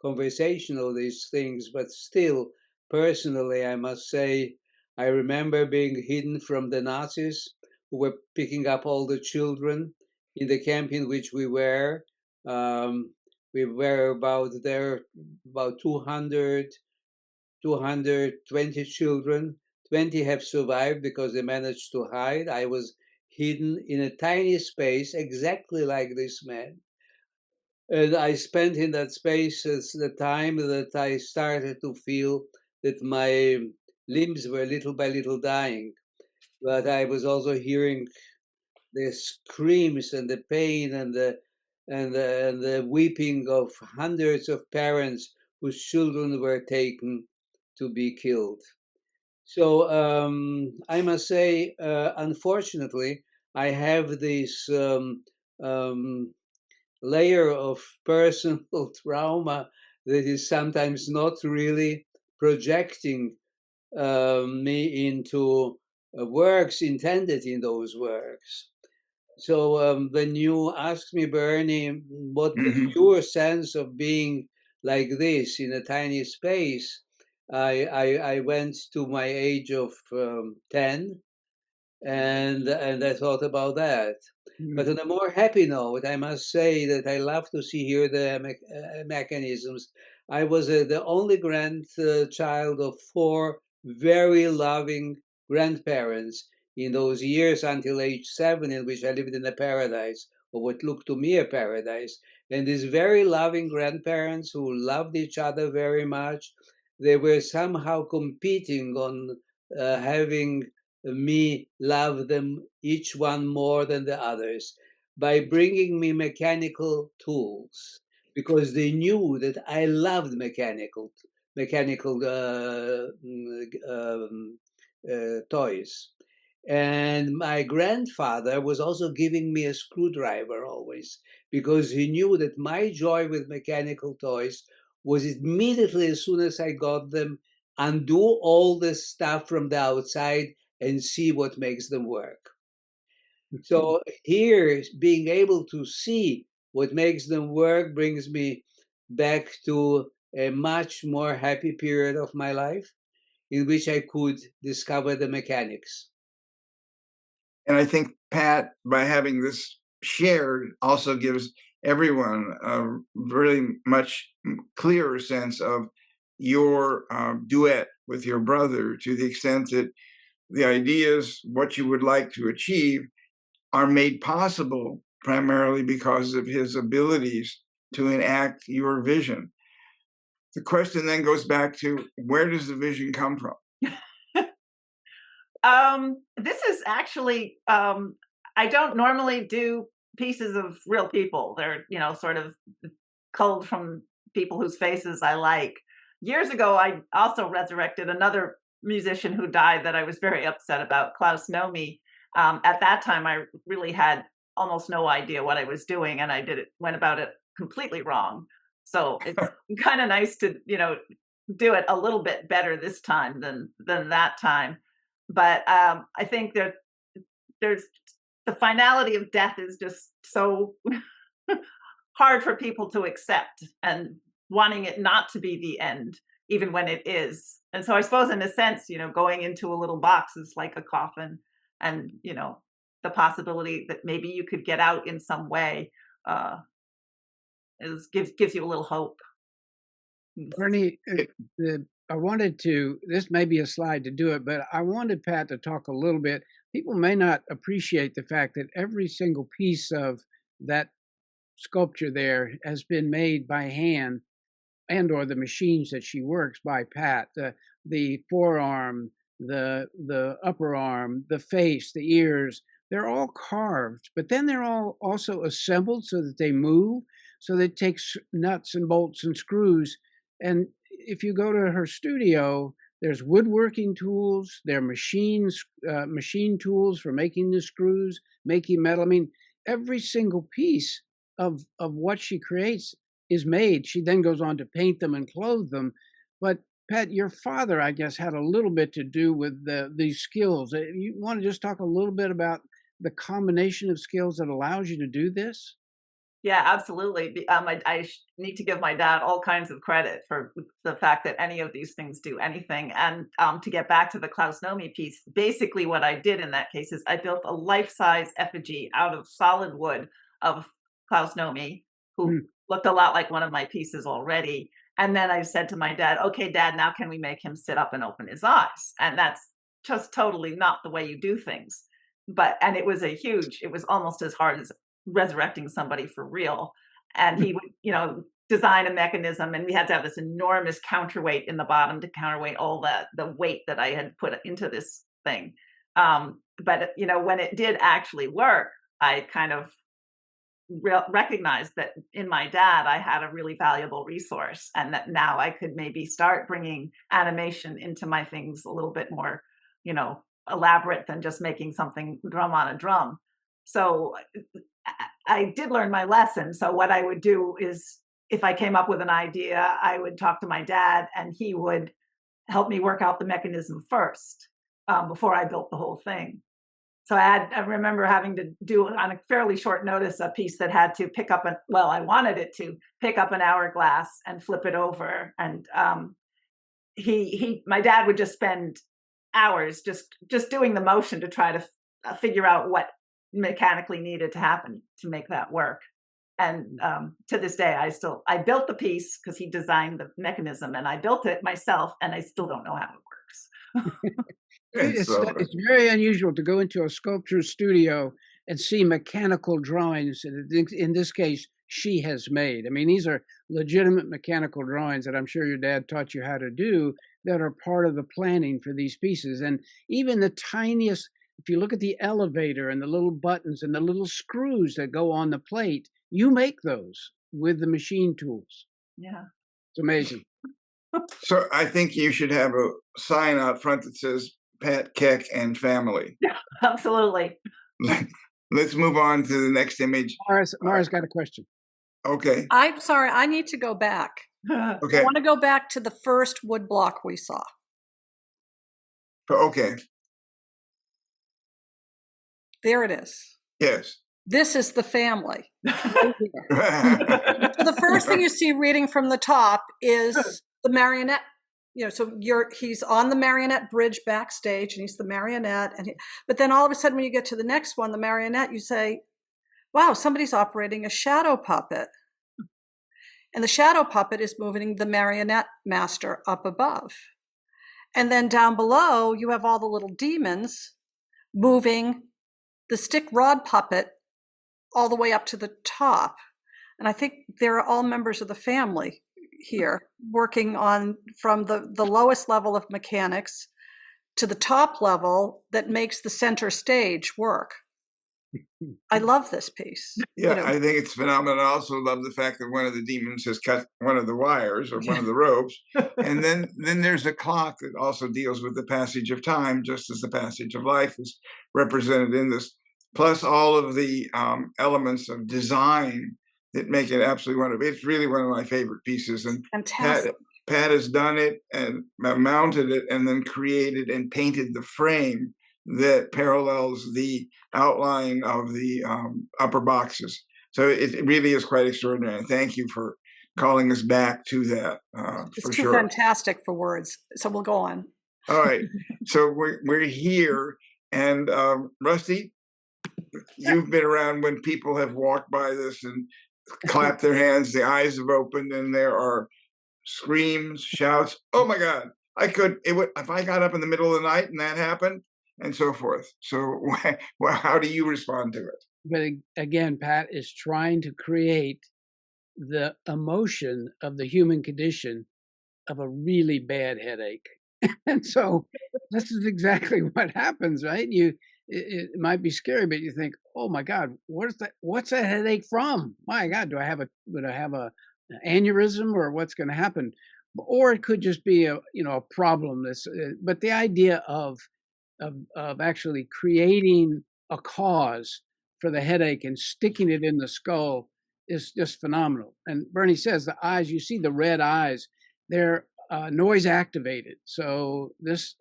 conversation or these things, but still, personally, I must say, I remember being hidden from the Nazis who were picking up all the children in the camp in which we were. We were about 220 children. 20 have survived because they managed to hide. I was hidden in a tiny space, exactly like this man. And I spent in that space the time that I started to feel that my limbs were little by little dying. But I was also hearing the screams and the pain and the weeping of hundreds of parents whose children were taken to be killed. So I must say, unfortunately, I have this layer of personal trauma that is sometimes not really projecting me into works intended in those works. So when you ask me, Bernie, what was your sense of being like this in a tiny space, I went to my age of 10, and I thought about that. But on a more happy note, I must say that I love to see here the mechanisms. I was the only grandchild of 4 very loving grandparents in those years until age 7, in which I lived in a paradise, or what looked to me a paradise. And these very loving grandparents who loved each other very much, they were somehow competing on having me love them, each one more than the others, by bringing me mechanical tools, because they knew that I loved mechanical toys. And my grandfather was also giving me a screwdriver always, because he knew that my joy with mechanical toys was immediately, as soon as I got them, undo all the stuff from the outside and see what makes them work. So here, being able to see what makes them work brings me back to a much more happy period of my life in which I could discover the mechanics. And I think, Pat, by having this shared, also gives everyone a really much clearer sense of your duet with your brother, to the extent that the ideas, what you would like to achieve, are made possible primarily because of his abilities to enact your vision. The question then goes back to, where does the vision come from? This is actually, I don't normally do pieces of real people. They're, sort of culled from people whose faces I like. Years ago, I also resurrected another musician who died that I was very upset about, Klaus Nomi. At that time, I really had almost no idea what I was doing, and I went about it completely wrong. So it's kind of nice to, do it a little bit better this time than that time. But I think that there's the finality of death is just so hard for people to accept, and wanting it not to be the end, even when it is. And so I suppose in a sense, going into a little box is like a coffin, and, the possibility that maybe you could get out in some way gives you a little hope. Bernie, I wanted to, this may be a slide to do it, but I wanted Pat to talk a little bit. People may not appreciate the fact that every single piece of that sculpture there has been made by hand and or the machines that she works by Pat. The forearm, the upper arm, the face, the ears, they're all carved, but then they're all also assembled so that they move. So they take nuts and bolts and screws. And if you go to her studio, there's woodworking tools, there are machine tools for making the screws, making metal. I mean, every single piece of what she creates is made. She then goes on to paint them and clothe them. But Pat, your father, I guess, had a little bit to do with these skills. You want to just talk a little bit about the combination of skills that allows you to do this? Yeah, absolutely. I need to give my dad all kinds of credit for the fact that any of these things do anything. And to get back to the Klaus Nomi piece, basically what I did in that case is I built a life-size effigy out of solid wood of Klaus Nomi, who looked a lot like one of my pieces already. And then I said to my dad, okay, Dad, now can we make him sit up and open his eyes? And that's just totally not the way you do things. And it was it was almost as hard as resurrecting somebody for real. And he would, design a mechanism, and we had to have this enormous counterweight in the bottom to counterweight all the weight that I had put into this thing. But when it did actually work, I kind of recognized that in my dad, I had a really valuable resource, and that now I could maybe start bringing animation into my things a little bit more, elaborate than just making something drum on a drum. So I did learn my lesson. So what I would do is, if I came up with an idea, I would talk to my dad, and he would help me work out the mechanism first before I built the whole thing. So I remember having to do on a fairly short notice a piece that had to pick up I wanted it to pick up an hourglass and flip it over. And my dad would just spend hours just doing the motion to try to figure out what mechanically needed to happen to make that work. And to this day, I built the piece because he designed the mechanism, and I built it myself, and I still don't know how it works. It's very unusual to go into a sculpture studio and see mechanical drawings that, in this case, she has made. I mean, these are legitimate mechanical drawings that I'm sure your dad taught you how to do, that are part of the planning for these pieces. And even the tiniest, if you look at the elevator and the little buttons and the little screws that go on the plate, you make those with the machine tools. Yeah. It's amazing. So I think you should have a sign out front that says Pat Keck and family. Yeah, absolutely. Let's move on to the next image. Mara's got a question. Okay. I'm sorry, I need to go back. Okay. I want to go back to the first wood block we saw. Okay. There it is. Yes. This is the family. So the first thing you see reading from the top is the marionette. So he's on the marionette bridge backstage, and he's the marionette. But then all of a sudden, when you get to the next one, the marionette, you say, wow, somebody's operating a shadow puppet. And the shadow puppet is moving the marionette master up above. And then down below, you have all the little demons moving the stick rod puppet all the way up to the top. And I think they're all members of the family here, working on from the lowest level of mechanics to the top level that makes the center stage work. I love this piece. Yeah, I think it's phenomenal. I also love the fact that one of the demons has cut one of the wires or one of the ropes. And then there's a clock that also deals with the passage of time, just as the passage of life is represented in this, plus all of the elements of design that make it absolutely wonderful. It's really one of my favorite pieces. And fantastic. Pat has done it and mounted it and then created and painted the frame that parallels the outline of the upper boxes. So it really is quite extraordinary. Thank you for calling us back to that. It's too fantastic for words. So we'll go on. All right. So we're here. And Rusty, you've been around when people have walked by this and clapped their hands, the eyes have opened, and there are screams, shouts. Oh my God, if I got up in the middle of the night and that happened, and so forth. So how do you respond to it? again, Pat is trying to create the emotion of the human condition of a really bad headache. And so this is exactly what happens, right? It might be scary, but you think, oh my God, what's that headache from? My God, would I have an aneurysm, or what's going to happen? Or it could just be a problem. But the idea of actually creating a cause for the headache and sticking it in the skull is just phenomenal. And Bernie says the eyes, you see the red eyes, they're noise activated. So this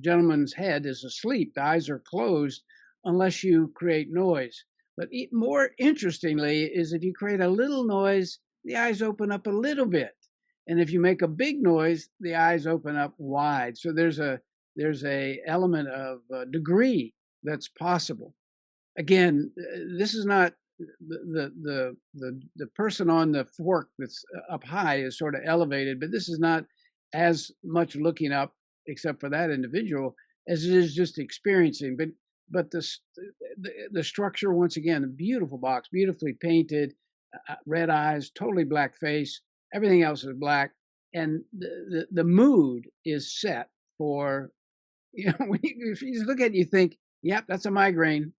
gentleman's head is asleep. The eyes are closed unless you create noise. But more interestingly is if you create a little noise, the eyes open up a little bit. And if you make a big noise, the eyes open up wide. So there's a element of degree that's possible. Again, this is not the person on the fork that's up high is sort of elevated, but this is not as much looking up, except for that individual, as it is just experiencing. But the structure, once again, a beautiful box, beautifully painted, red eyes, totally black face. Everything else is black, and the mood is set for, if you look at it, you think, yep, that's a migraine.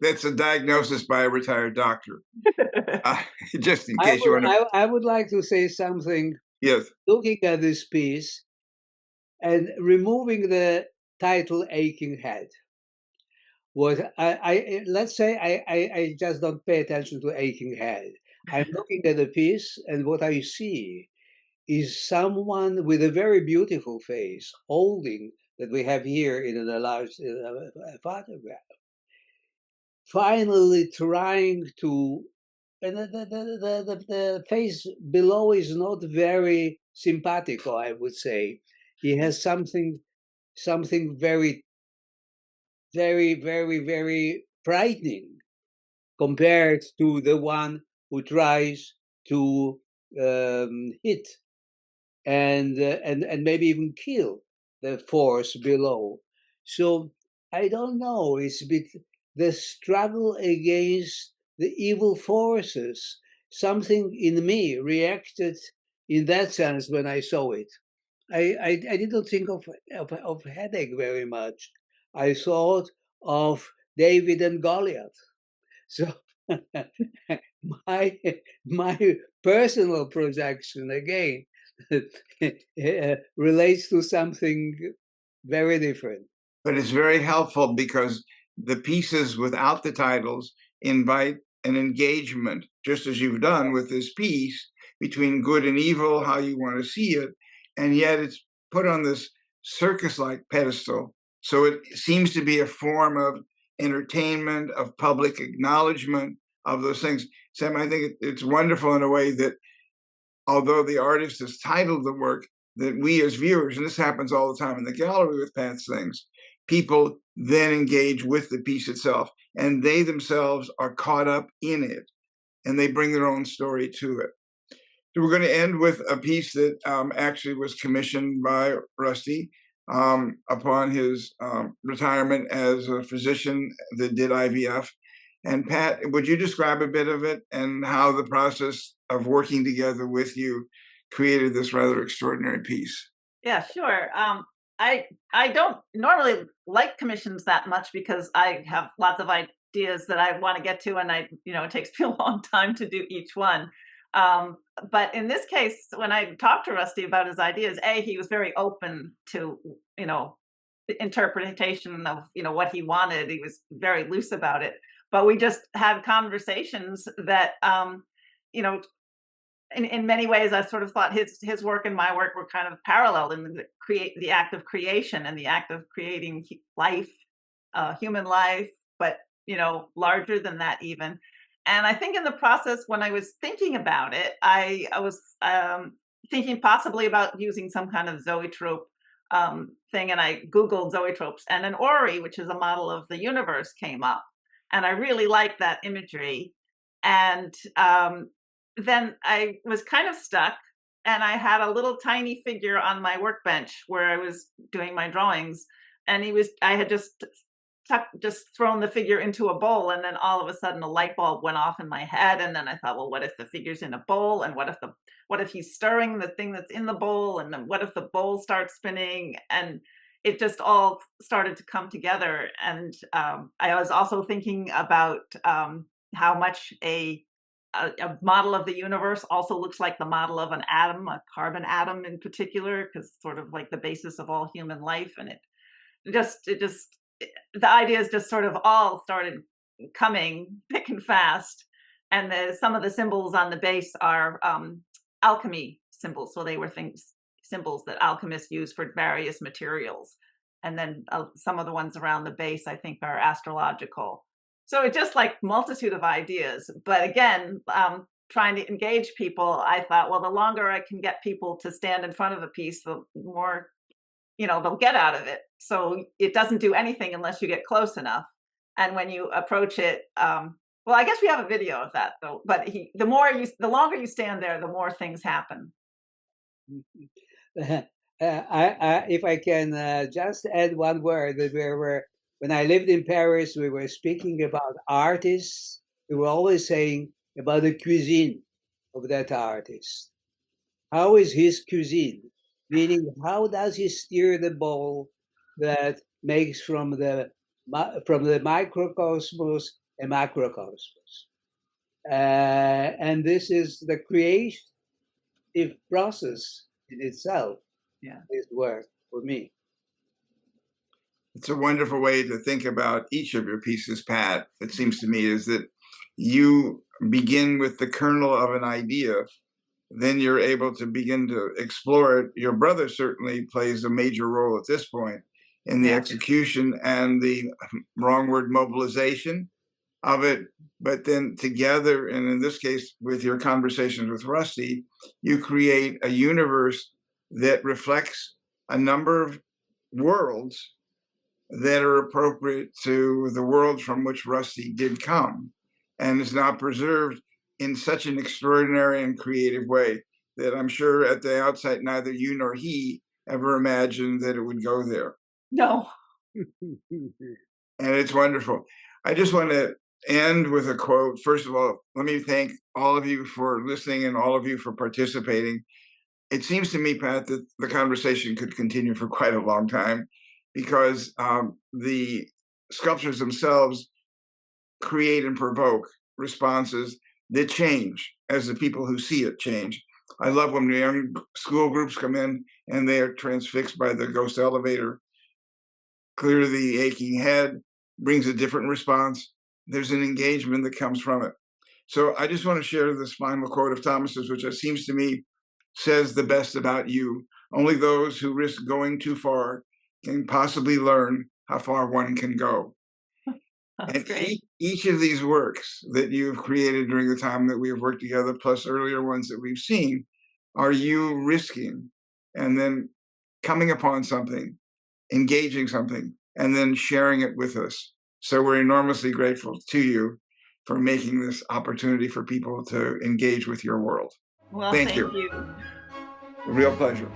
That's a diagnosis by a retired doctor. Just in case you want to. I would like to say something. Yes. Looking at this piece and removing the title "Aching Head." What let's say I just don't pay attention to aching head. I'm looking at the piece, and what I see is someone with a very beautiful face holding, that we have here in a large photograph, finally trying to, and the face below is not very simpatico, I would say. He has something very, very, very, very frightening compared to the one who tries to hit and maybe even kill the force below. So I don't know. It's a bit the struggle against the evil forces. Something in me reacted in that sense when I saw it. I didn't think of headache very much. I thought of David and Goliath. So my personal projection again relates to something very different. But it's very helpful because the pieces without the titles invite an engagement, just as you've done with this piece, between good and evil, how you want to see it, and yet it's put on this circus-like pedestal. So it seems to be a form of entertainment, of public acknowledgement of those things. Sam, I think it's wonderful in a way that although the artist has titled the work, that we as viewers, and this happens all the time in the gallery with Pat's things, people then engage with the piece itself, and they themselves are caught up in it, and they bring their own story to it. So we're going to end with a piece that actually was commissioned by Rusty upon his retirement as a physician that did IVF. And Pat, would you describe a bit of it and how the process of working together with you created this rather extraordinary piece? Yeah, sure. I don't normally like commissions that much because I have lots of ideas that I want to get to, and it takes me a long time to do each one. But in this case, when I talked to Rusty about his ideas, he was very open to, the interpretation of, what he wanted. He was very loose about it. But we just had conversations that, in many ways, I sort of thought his work and my work were kind of parallel in the act of creation and the act of creating life, human life, but larger than that even. And I think in the process, when I was thinking about it, I was thinking possibly about using some kind of zoetrope thing, and I Googled zoetropes, and an orrery, which is a model of the universe, came up. And I really liked that imagery. And then I was kind of stuck, and I had a little tiny figure on my workbench where I was doing my drawings. And I had just just thrown the figure into a bowl, and then all of a sudden a light bulb went off in my head, and then I thought, well, what if the figure's in a bowl, and what if he's stirring the thing that's in the bowl, and then what if the bowl starts spinning, and it just all started to come together. And I was also thinking about how much a model of the universe also looks like the model of an atom, a carbon atom in particular, because it's sort of like the basis of all human life. And the ideas just sort of all started coming thick and fast. And some of the symbols on the base are alchemy symbols. So they were symbols that alchemists use for various materials. And then some of the ones around the base, I think, are astrological. So it's just like multitude of ideas. But again, trying to engage people, I thought, well, the longer I can get people to stand in front of a piece, the more, they'll get out of it. So it doesn't do anything unless you get close enough. And when you approach it, well, I guess we have a video of that though. But the longer you stand there, the more things happen. If I can just add one word, that when I lived in Paris, we were speaking about artists. We were always saying about the cuisine of that artist. How is his cuisine? Meaning, how does he steer the bowl that makes from the microcosmos a macrocosmos? And this is the creative process in itself. Yeah, his work for me. It's a wonderful way to think about each of your pieces, Pat. It seems to me is that you begin with the kernel of an idea, then you're able to begin to explore it. Your brother certainly plays a major role at this point in the execution and the mobilization of it. But then together, and in this case, with your conversations with Rusty, you create a universe that reflects a number of worlds that are appropriate to the world from which Rusty did come, and is now preserved in such an extraordinary and creative way that I'm sure at the outset neither you nor he ever imagined that it would go there. No. And it's wonderful. I just want to end with a quote. First of all, let me thank all of you for listening and all of you for participating. It seems to me, Pat, that the conversation could continue for quite a long time, because the sculptures themselves create and provoke responses that change as the people who see it change. I love when the young school groups come in and they are transfixed by the ghost elevator. Clear the aching head, brings a different response. There's an engagement that comes from it. So I just want to share this final quote of Thomas's, which seems to me says the best about you. Only those who risk going too far can possibly learn how far one can go. That's great. Each of these works that you've created during the time that we have worked together, plus earlier ones that we've seen, are you risking and then coming upon something, engaging something, and then sharing it with us. So we're enormously grateful to you for making this opportunity for people to engage with your world. Well, thank you. you. A real pleasure.